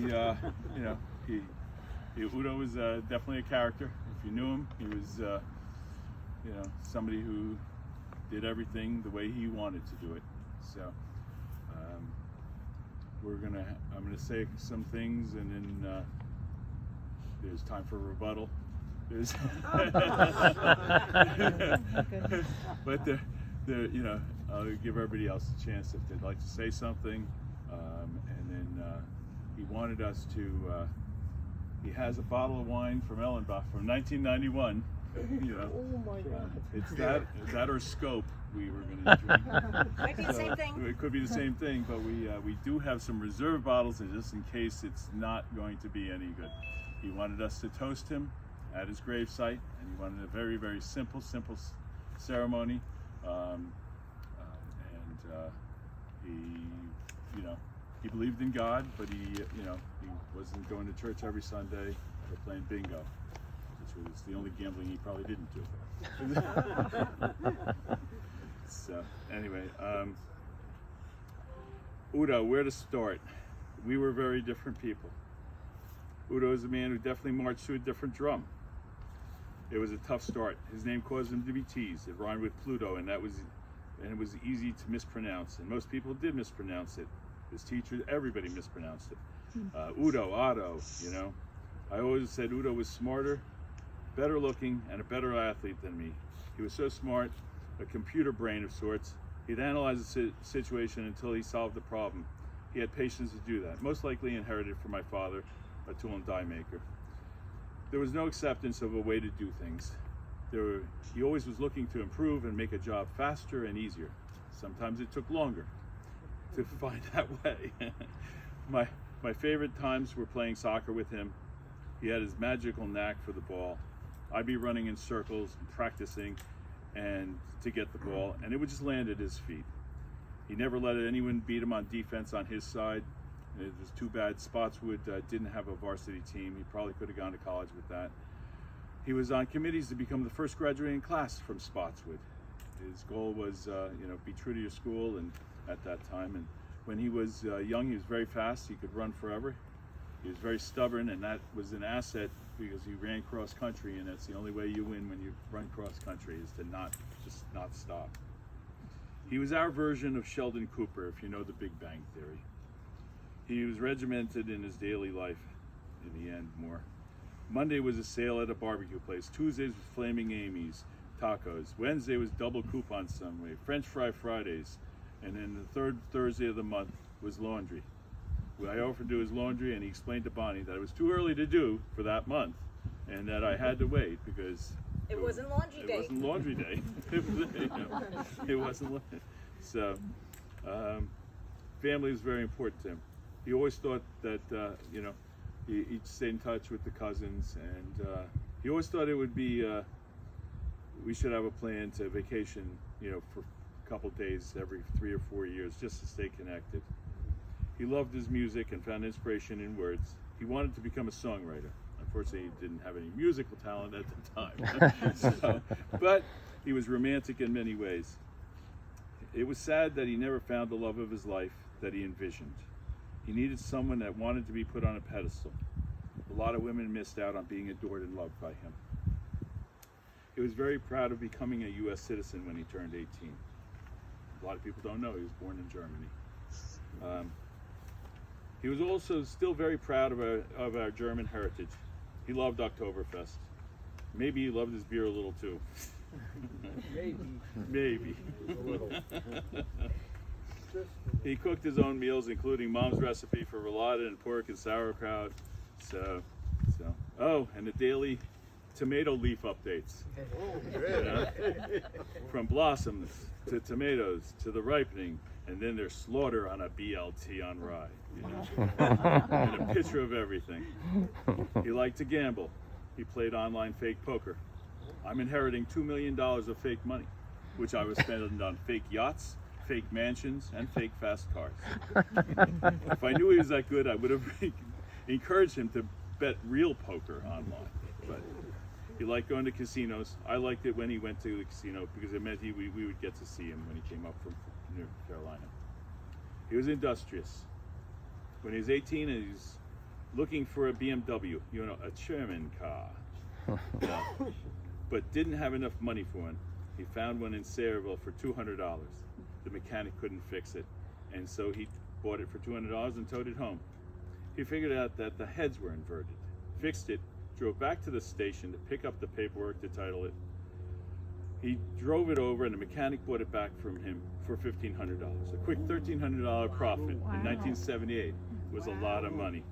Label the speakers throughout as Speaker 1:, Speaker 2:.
Speaker 1: you know, Udo was definitely a character. If you knew him, he was, you know, somebody who did everything the way he wanted to do it. So I'm gonna say some things, and then there's time for rebuttal. But you know, I'll give everybody else a chance if they'd like to say something. And then he wanted us to. He has a bottle of wine from Ellenbach from 1991. You know,
Speaker 2: oh my God.
Speaker 1: It's that or Scope we were going to drink.
Speaker 3: Might be the same thing.
Speaker 1: It could be the same thing, but we do have some reserve bottles, and just in case it's not going to be any good. He wanted us to toast him at his gravesite, and he wanted a very, very simple ceremony. He, you know, he believed in God, but he, you know, he wasn't going to church every Sunday or playing bingo, which was the only gambling he probably didn't do. So anyway, Udo, where to start? We were very different people. Udo is a man who definitely marched to a different drum. It was a tough start. His name caused him to be teased. It rhymed with Pluto, and it was easy to mispronounce, and most people did mispronounce it. His teacher, everybody mispronounced it. Udo, Otto, you know. I always said Udo was smarter, better looking, and a better athlete than me. He was so smart, a computer brain of sorts. He'd analyze the situation until he solved the problem. He had patience to do that, most likely inherited from my father, a tool and die maker. There was no acceptance of a way to do things. He always was looking to improve and make a job faster and easier. Sometimes it took longer to find that way. My favorite times were playing soccer with him. He had his magical knack for the ball. I'd be running in circles and practicing and to get the ball, and it would just land at his feet. He never let anyone beat him on defense on his side. It was too bad Spotswood didn't have a varsity team. He probably could have gone to college with that. He was on committees to become the first graduating class from Spotswood. His goal was, you know, be true to your school, and at that time. And when he was young, he was very fast. He could run forever. He was very stubborn, and that was an asset because he ran cross country, and that's the only way you win when you run cross country, is to not stop. He was our version of Sheldon Cooper, if you know The Big Bang Theory. He was regimented in his daily life, in the end, more. Monday was a sale at a barbecue place. Tuesdays was Flaming Amy's tacos. Wednesday was double coupon Sunday, French fry Fridays, and then the third Thursday of the month was laundry. I offered to do his laundry, and he explained to Bonnie that it was too early to do for that month, and that I had to wait because
Speaker 3: it wasn't laundry day.
Speaker 1: It wasn't laundry day. It wasn't. So, family was very important to him. He always thought that you know, he'd stay in touch with the cousins, and he always thought it would be we should have a plan to vacation, you know, for a couple days every 3 or 4 years, just to stay connected. He loved his music and found inspiration in words. He wanted to become a songwriter. Unfortunately, he didn't have any musical talent at the time. But he was romantic in many ways. It was sad that he never found the love of his life that he envisioned. He needed someone that wanted to be put on a pedestal. A lot of women missed out on being adored and loved by him. He was very proud of becoming a U.S. citizen when he turned 18. A lot of people don't know he was born in Germany. He was also still very proud of our German heritage. He loved Oktoberfest. Maybe he loved his beer a little too. Maybe. He cooked his own meals, including Mom's recipe for roulade and pork and sauerkraut. Oh, and the daily tomato leaf updates. From blossoms to tomatoes to the ripening, and then their slaughter on a BLT on rye. You know? And a picture of everything. He liked to gamble. He played online fake poker. I'm inheriting $2 million of fake money, which I was spending on fake yachts, fake mansions, and fake fast cars. If I knew he was that good, I would have encouraged him to bet real poker online. But he liked going to casinos. I liked it when he went to the casino because it meant we would get to see him when he came up from North Carolina. He was industrious. When he was 18, looking for a BMW, a German car, but didn't have enough money for one. He found one in Sayreville for $200. The mechanic couldn't fix it, and so he bought it for $200 and towed it home. He figured out that the heads were inverted, fixed it, drove back to the station to pick up the paperwork to title it. He drove it over, and the mechanic bought it back from him for $1,500. A quick $1,300 profit in 1978 was a lot of money.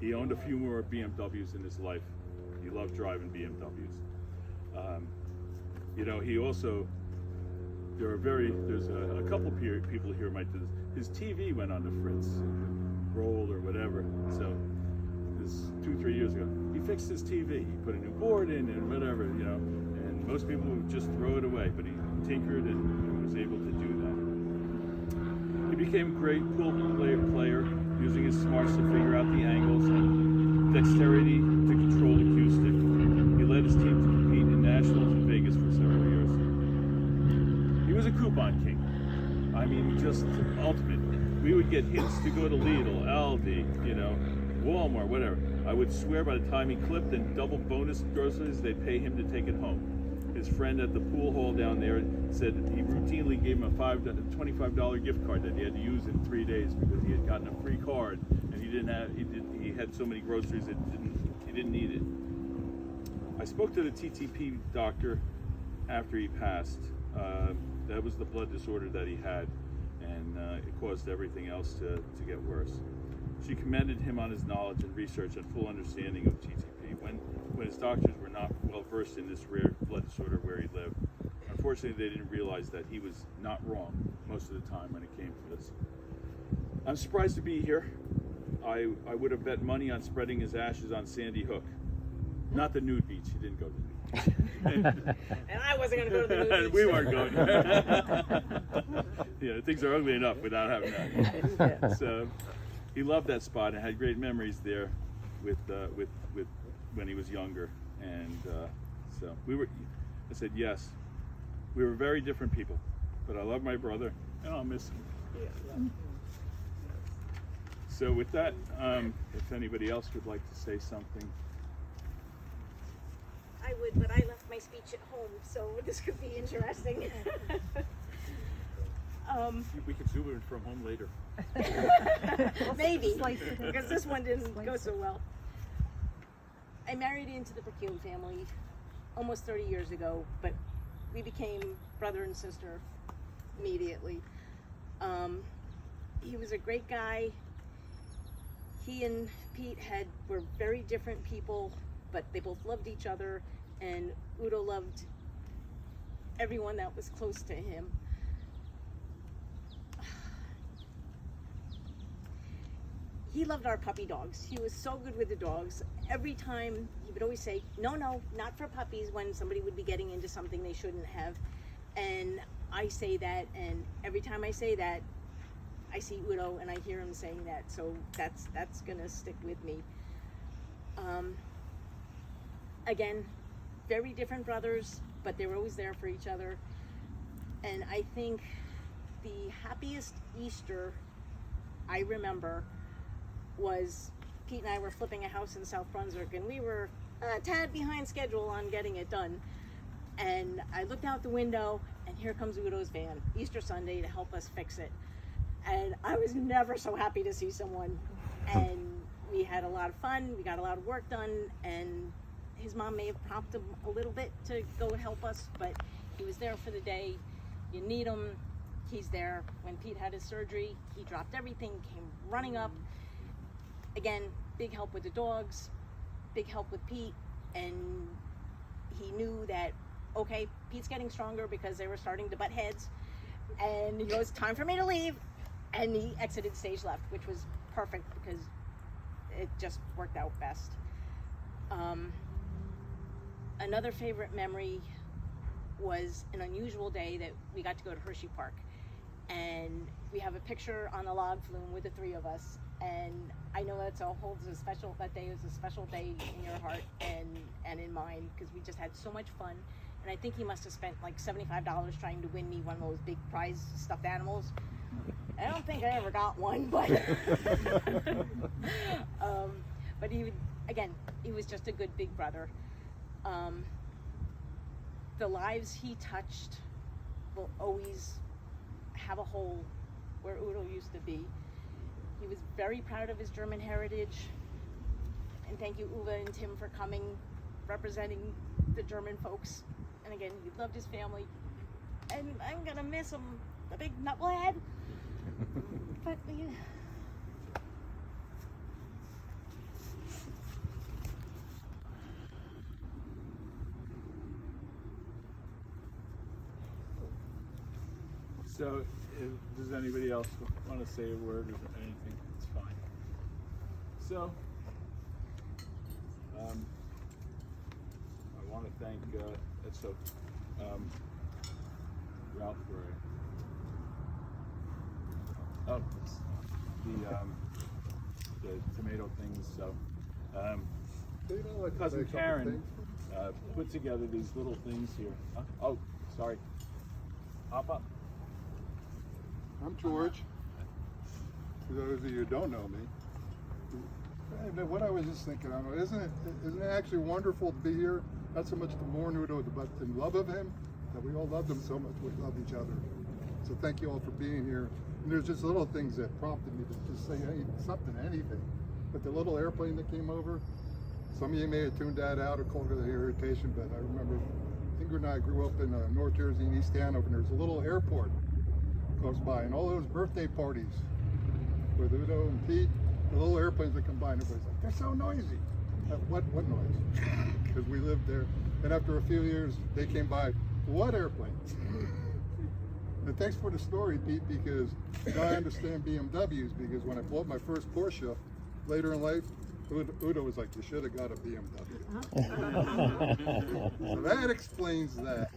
Speaker 1: He owned a few more BMWs in his life. He loved driving BMWs. He also, there's a couple people here might do this. His TV went on the fritz, rolled or whatever. So this 2-3 years ago, he fixed his TV. He put a new board in and whatever, and most people would just throw it away, but he tinkered and was able to do that. He became a great pool player, using his smarts to figure out the angles and dexterity to control the cue stick. He led his team to compete in nationals in Vegas for several years. He was a coupon king. I mean, just ultimate. We would get hints to go to Lidl, Aldi, Walmart, whatever. I would swear by the time he clipped and double bonus groceries, they'd pay him to take it home. His friend at the pool hall down there said he routinely gave him a $25 gift card that he had to use in 3 days because he had gotten a free card and he had so many groceries that he didn't need it. I spoke to the TTP doctor after he passed. That was the blood disorder that he had, and it caused everything else to get worse. She commended him on his knowledge and research and full understanding of TTP when his doctors were not well versed in this rare blood disorder where he lived. Unfortunately, they didn't realize that he was not wrong most of the time when it came to this. I'm surprised to be here. I would have bet money on spreading his ashes on Sandy Hook. Not the nude beach. He didn't go to the nude beach.
Speaker 3: And I wasn't going to go to the nude beach.
Speaker 1: We weren't going. Things are ugly enough without having that. So he loved that spot and had great memories there with when he was younger. And so I said yes. We were very different people, but I love my brother and I'll miss him. So with that, if anybody else would like to say something.
Speaker 3: I would, but I left my speech at home, so this could be interesting.
Speaker 1: We could zoom it from home later.
Speaker 3: Maybe, because this one didn't go so well. I married into the Perkuhn family almost 30 years ago, but we became brother and sister immediately. He was a great guy. He and Pete were very different people, but they both loved each other, and Udo loved everyone that was close to him. He loved our puppy dogs. He was so good with the dogs. Every time he would always say, no, not for puppies, when somebody would be getting into something they shouldn't have. And I say that, and every time I say that, I see Udo and I hear him saying that, so that's gonna stick with me. Again, very different brothers, but they were always there for each other. And I think the happiest Easter I remember was Pete and I were flipping a house in South Brunswick, and we were a tad behind schedule on getting it done. And I looked out the window, and here comes Udo's van, Easter Sunday, to help us fix it. And I was never so happy to see someone. And we had a lot of fun, we got a lot of work done, and his mom may have prompted him a little bit to go help us, but he was there for the day. You need him, he's there. When Pete had his surgery, he dropped everything, came running up. Again, big help with the dogs, big help with Pete, and he knew that, okay, Pete's getting stronger because they were starting to butt heads, and he goes, time for me to leave, and he exited stage left, which was perfect because it just worked out best. Another favorite memory was an unusual day that we got to go to Hershey Park, and we have a picture on the log flume with the three of us, and I know that day is a special day in your heart and in mine, because we just had so much fun. And I think he must have spent like $75 trying to win me one of those big prize stuffed animals. I don't think I ever got one, but But again, he was just a good big brother. The lives he touched will always have a hole where Udo used to be. He was very proud of his German heritage. And thank you, Uwe and Tim, for coming, representing the German folks. And again, he loved his family. And I'm gonna miss him, the big knucklehead. But yeah.
Speaker 1: So, does anybody else want to say a word or anything? It's fine. So, I want to thank Ralph for the tomato things. So, cousin Karen put together these little things here. Huh? Oh, sorry. Hop up.
Speaker 2: I'm George. For those of you who don't know me, what I was just thinking, isn't it actually wonderful to be here? Not so much to mourn Udo, but in love of him, that we all loved him so much, we love each other. So thank you all for being here. And there's just little things that prompted me to just say anything. But the little airplane that came over, some of you may have tuned that out or called it an irritation, but I remember Ingrid and I grew up in North Jersey and East Hanover, and there's a little airport close by, and all those birthday parties with Udo and Pete, the little airplanes that come by, and everybody's like, they're so noisy. What noise? Because we lived there. And after a few years, they came by, what airplanes? And thanks for the story, Pete, because now I understand BMWs, because when I bought my first Porsche later in life, Udo was like, you should have got a BMW. So that explains that.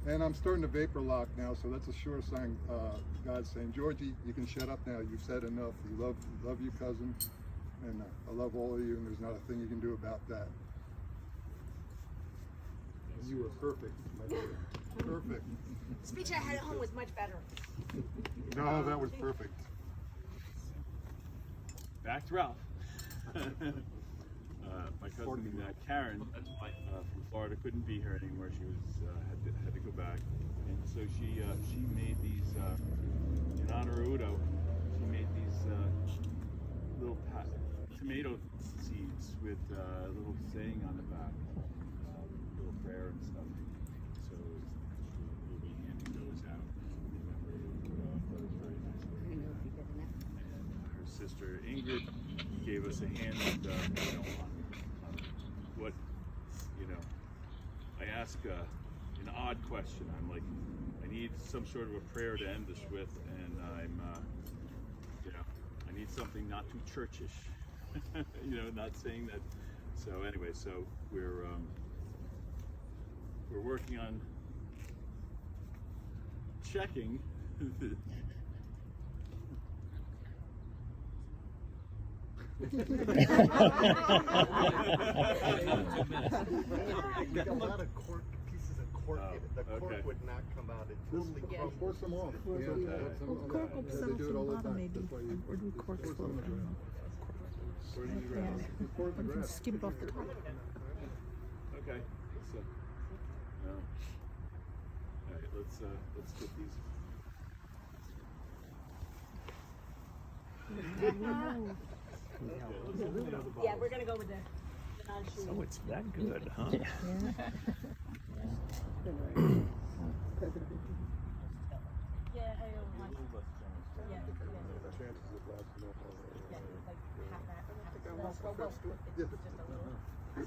Speaker 2: And I'm starting to vapor lock now, so that's a sure sign. God's saying, Georgie, you can shut up now. You've said enough. You love you, cousin, and I love all of you, and there's not a thing you can do about that. You were perfect, my dear. Perfect.
Speaker 3: The speech I had at home was much better.
Speaker 2: No, that was perfect.
Speaker 1: Back to Ralph. My cousin Karen from Florida couldn't be here anymore. She was had to go back, and so she made these in honor of Udo. She made these little tomato seeds with a little saying on the back, little prayer and stuff. So we'll be handing those out in memory of Udo. That was very nice. And her sister Ingrid gave us a hand on what, I ask an odd question. I'm like, I need some sort of a prayer to end this with, and I'm, I need something not too churchish, not saying that. So anyway, so we're working on checking
Speaker 4: We got a lot of cork, pieces of cork in it. The cork would not come out. It totally crumbled.
Speaker 2: Force them off.
Speaker 5: Cork will settle to the bottom, maybe. Or do corks float? I don't know. Yeah, skip it off the top.
Speaker 1: Okay. So, all right. Let's get these.
Speaker 3: Yeah, we're gonna go with the non-shooting.
Speaker 6: Oh, it's that good, huh?
Speaker 5: Yeah.
Speaker 3: Yeah, I don't want. Yeah,
Speaker 2: Chances of lasting off all
Speaker 3: yeah, like half that.
Speaker 2: I
Speaker 3: Well,
Speaker 2: want the
Speaker 3: well,
Speaker 2: first one.
Speaker 3: it's
Speaker 2: Yeah.
Speaker 3: just a little. I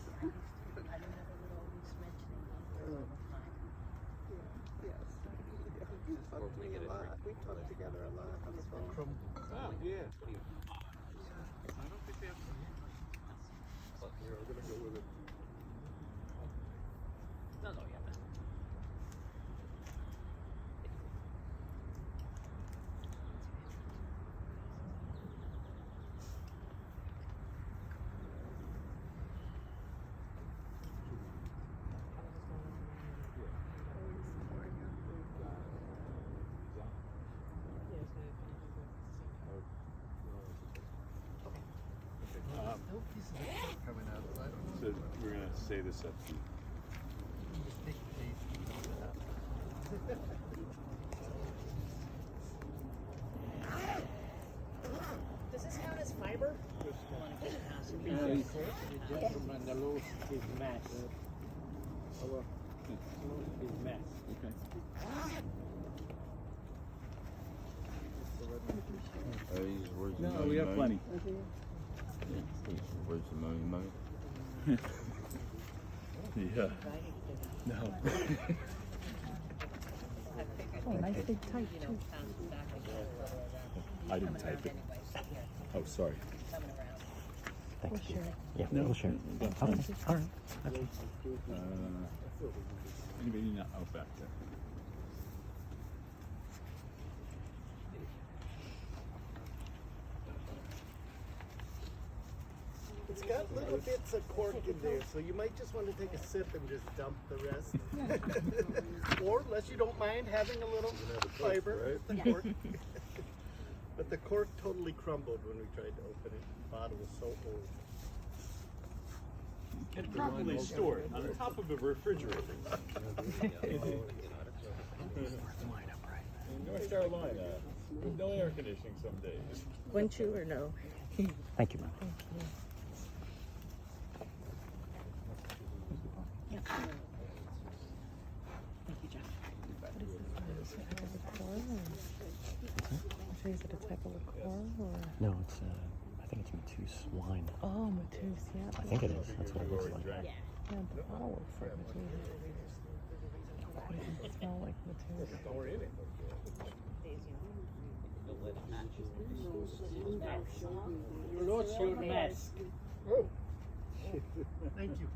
Speaker 3: didn't have a little mentioning all the time.
Speaker 7: Yes. You talk to me a lot. We talk together a lot on the phone.
Speaker 4: Oh, yeah.
Speaker 1: I don't think they have.
Speaker 2: Here, we're gonna go with it.
Speaker 6: No, yeah.
Speaker 4: no pieces of cork coming out. So I don't know.
Speaker 1: So we're gonna say this up to you.
Speaker 4: Just take the taste and dump it out.
Speaker 3: Does this count as fiber?
Speaker 6: Gentlemen, the loose is mass. Our loose is mass.
Speaker 1: Okay.
Speaker 6: No, we have plenty.
Speaker 8: Where's the money?
Speaker 1: Yeah. No.
Speaker 5: Oh, nice big type too.
Speaker 1: I didn't type it. Oh, sorry.
Speaker 5: We'll share it.
Speaker 9: Yeah, we'll share. Okay, all right.
Speaker 1: Anybody not out back there?
Speaker 4: It's got little bits of cork in there, so you might just want to take a sip and just dump the rest. Or, unless you don't mind having a little fiber, the cork. But the cork totally crumbled when we tried to open it. The bottle was so old.
Speaker 1: And properly stored on top of a refrigerator. In North Carolina, with no air conditioning some days.
Speaker 3: Wouldn't you or no?
Speaker 9: Thank you, ma'am.
Speaker 3: Thank you, Jeff.
Speaker 5: Is it a type of liqueur or?
Speaker 9: No, it's, I think it's Mateus wine.
Speaker 5: Oh, Mateus, yeah.
Speaker 9: I think it is. That's what it looks like.
Speaker 3: Yeah.
Speaker 5: Yeah, the bottle looks like Mateus. It doesn't smell like Mateus.
Speaker 6: You lost your mask.
Speaker 4: Thank you.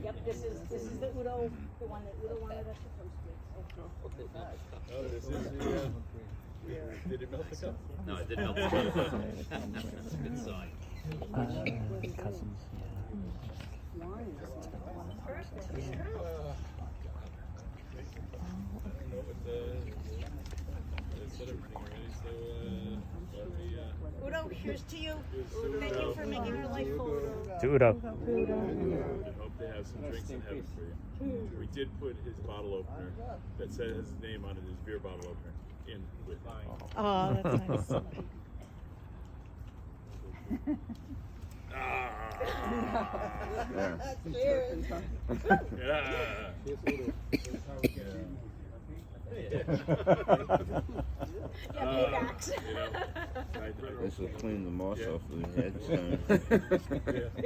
Speaker 3: Yep, this is the Udo, the one that Udo wanted us to post with.
Speaker 1: Oh, this is the, did it melt the cup?
Speaker 6: No, it didn't help. That's a good sign.
Speaker 9: Cousins,
Speaker 3: Udo, here's to you. Thank you for making our life full.
Speaker 9: yeah. To Udo.
Speaker 1: I hope they have some drinks in heaven for you. We did put his bottle opener that says his name on it, his beer bottle opener, in with mine.
Speaker 5: Oh, that's nice.
Speaker 7: Cheers.
Speaker 3: Paybacks.
Speaker 8: This will clean the moss off of the head.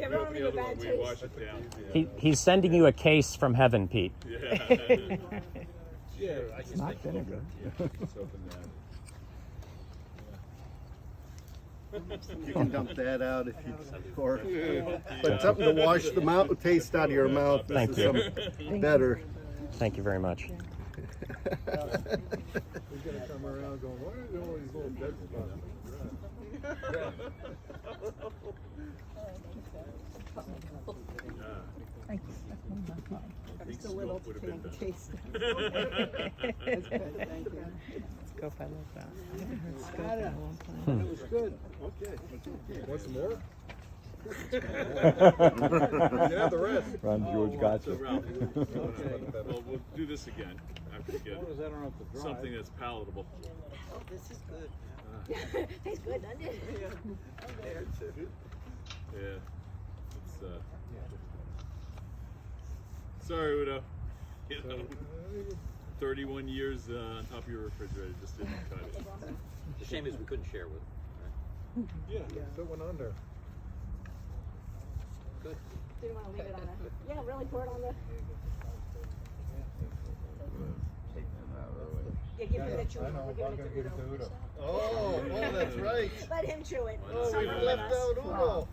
Speaker 3: Everyone
Speaker 1: The
Speaker 3: in a
Speaker 1: other
Speaker 3: bad
Speaker 1: one, we
Speaker 3: taste.
Speaker 1: wash it down.
Speaker 9: He's sending you a case from heaven, Pete.
Speaker 1: Yeah. I just
Speaker 5: Not vinegar.
Speaker 1: Let's open that.
Speaker 4: You can dump that out if you, or, but something to wash the mouth, taste out of your mouth.
Speaker 9: Thank
Speaker 4: This is
Speaker 9: you.
Speaker 4: some better.
Speaker 9: Thank you very much.
Speaker 2: He's gonna come around going, why are there all these little dead spots?
Speaker 5: Thank you. That's one of mine.
Speaker 7: Just a little
Speaker 1: would have
Speaker 7: to
Speaker 1: been
Speaker 7: take a
Speaker 1: better.
Speaker 7: taste. That's good, thank you.
Speaker 5: Scope, I love that. I haven't heard scope in a long time.
Speaker 2: It was good. Okay. Want some more? You can have the rest.
Speaker 8: Ron George got
Speaker 1: So Ralph, well, we'll do this again after we get something that's palatable.
Speaker 7: Oh, this is good.
Speaker 3: Tastes good, doesn't it?
Speaker 7: There too.
Speaker 1: Yeah. It's sorry, Udo. You know, 31 years on top of your refrigerator just didn't cut it.
Speaker 6: The shame is we couldn't share with.
Speaker 2: Yeah, put one on there.
Speaker 6: Good.
Speaker 3: Didn't want to leave it on a. Yeah, really pour it on the. Yeah, give him the chew.
Speaker 2: I know,
Speaker 3: We're
Speaker 2: I'm
Speaker 3: giving
Speaker 2: gonna
Speaker 3: it to
Speaker 2: give it to
Speaker 3: Udo.
Speaker 2: Udo.
Speaker 4: Oh, that's right.
Speaker 3: Let him chew it.
Speaker 4: Oh, we
Speaker 3: Someone
Speaker 4: left
Speaker 3: let us.
Speaker 4: out Udo.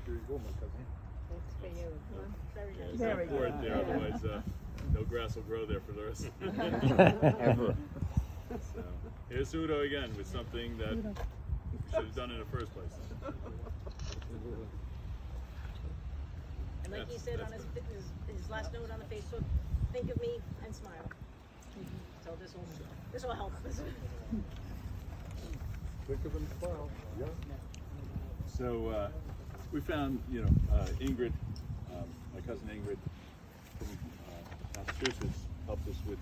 Speaker 2: Here you go, my cousin.
Speaker 7: Thanks for you.
Speaker 3: Very
Speaker 1: Yeah,
Speaker 3: nice.
Speaker 1: it's
Speaker 7: Very
Speaker 1: not pour it
Speaker 7: good.
Speaker 1: there, otherwise no grass will grow there for the rest of the day.
Speaker 8: Ever.
Speaker 1: So, here's Udo again with something that we should have done in the first place.
Speaker 3: And like he said on his last note on the Facebook, think of me and smile. So this will help.
Speaker 2: Thicker than flour. Yeah.
Speaker 1: So we found, Ingrid, my cousin Ingrid from Massachusetts helped us with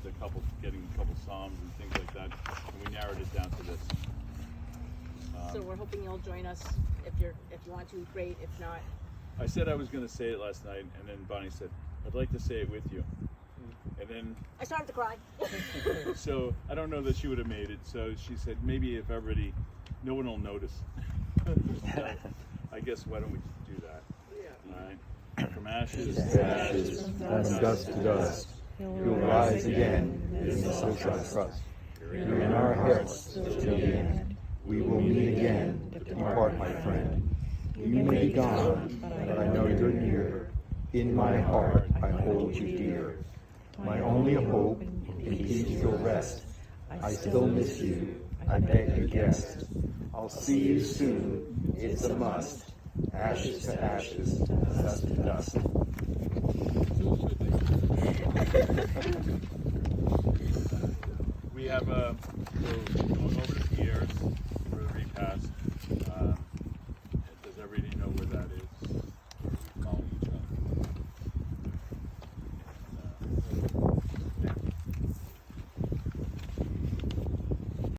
Speaker 1: getting a couple psalms and things like that, and we narrowed it down to this.
Speaker 3: So we're hoping you'll join us if you want to. Great. If not,
Speaker 1: I said I was going to say it last night, and then Bonnie said, "I'd like to say it with you." And then
Speaker 3: I started to cry.
Speaker 1: so I don't know that she would have made it. So she said, maybe if everybody, no one will notice. So I guess why don't we do that?
Speaker 4: Yeah.
Speaker 1: All right. From ashes
Speaker 10: to ashes, from dust to dust, you'll rise again, in this I trust. In our hearts till the end, we will meet again. Depart, my friend. You may be gone, but I know you're near. In my heart, I hold you dear. My only hope, in peace you'll rest. I still miss you, I beg you guest. I'll see you soon, it's a must. Ashes to ashes, dust to dust.
Speaker 1: We have we're going over the years for the repast.